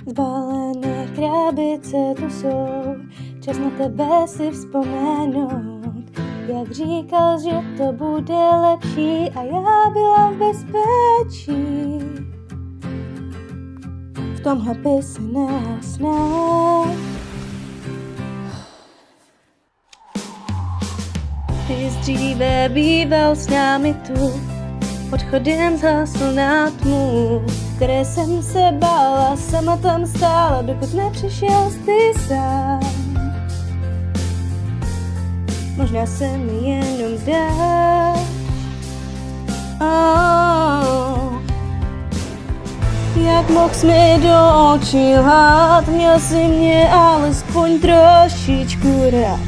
Zbalené krabice tu jsou, čas na tebe si vzpomenout. Jak říkal, že to bude lepší a já byla v bezpečí. V tomhle by se nedal snad. Ty jsi dříve býval s námi tu, odchodem zhasl na tmu, které jsem se bála, sama tam stála, dokud nepřišel ty sám. Možná se mi jenom zdá, jak mohl jsi mi do očí lhát, měl jsi mě alespoň trošičku rád.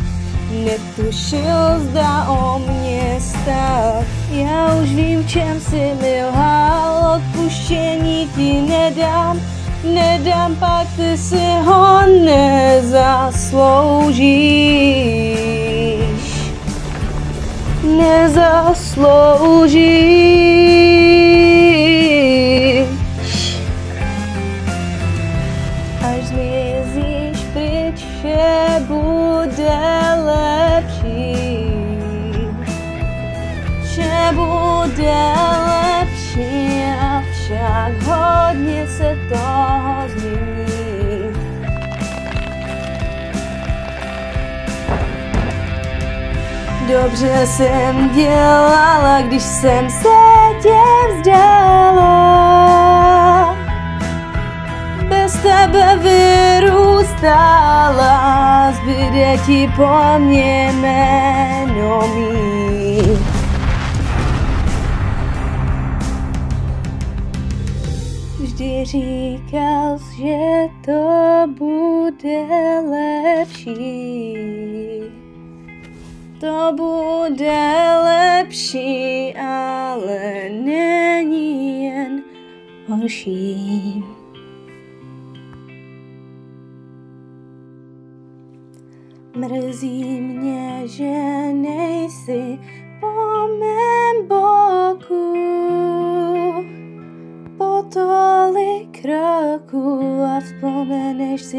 Netušil, zda o mě stát. Já už vím, v čem si mi lhal, odpuštění ti nedám, pak ty si ho nezasloužíš. Až zmizíš pryč, vše bude lepší. Vše bude lepší, avšak hodně se toho změní. Dobře jsem dělala, když jsem se tě vzdala. Bez tebe vyrůstala, zbyde ti po mně jméno mý. Vždy říkal, že to bude lepší. To bude lepší, ale není jen horší. Mrzí mě, že nejsi po mém boku po tolik roků a vzpomeneš si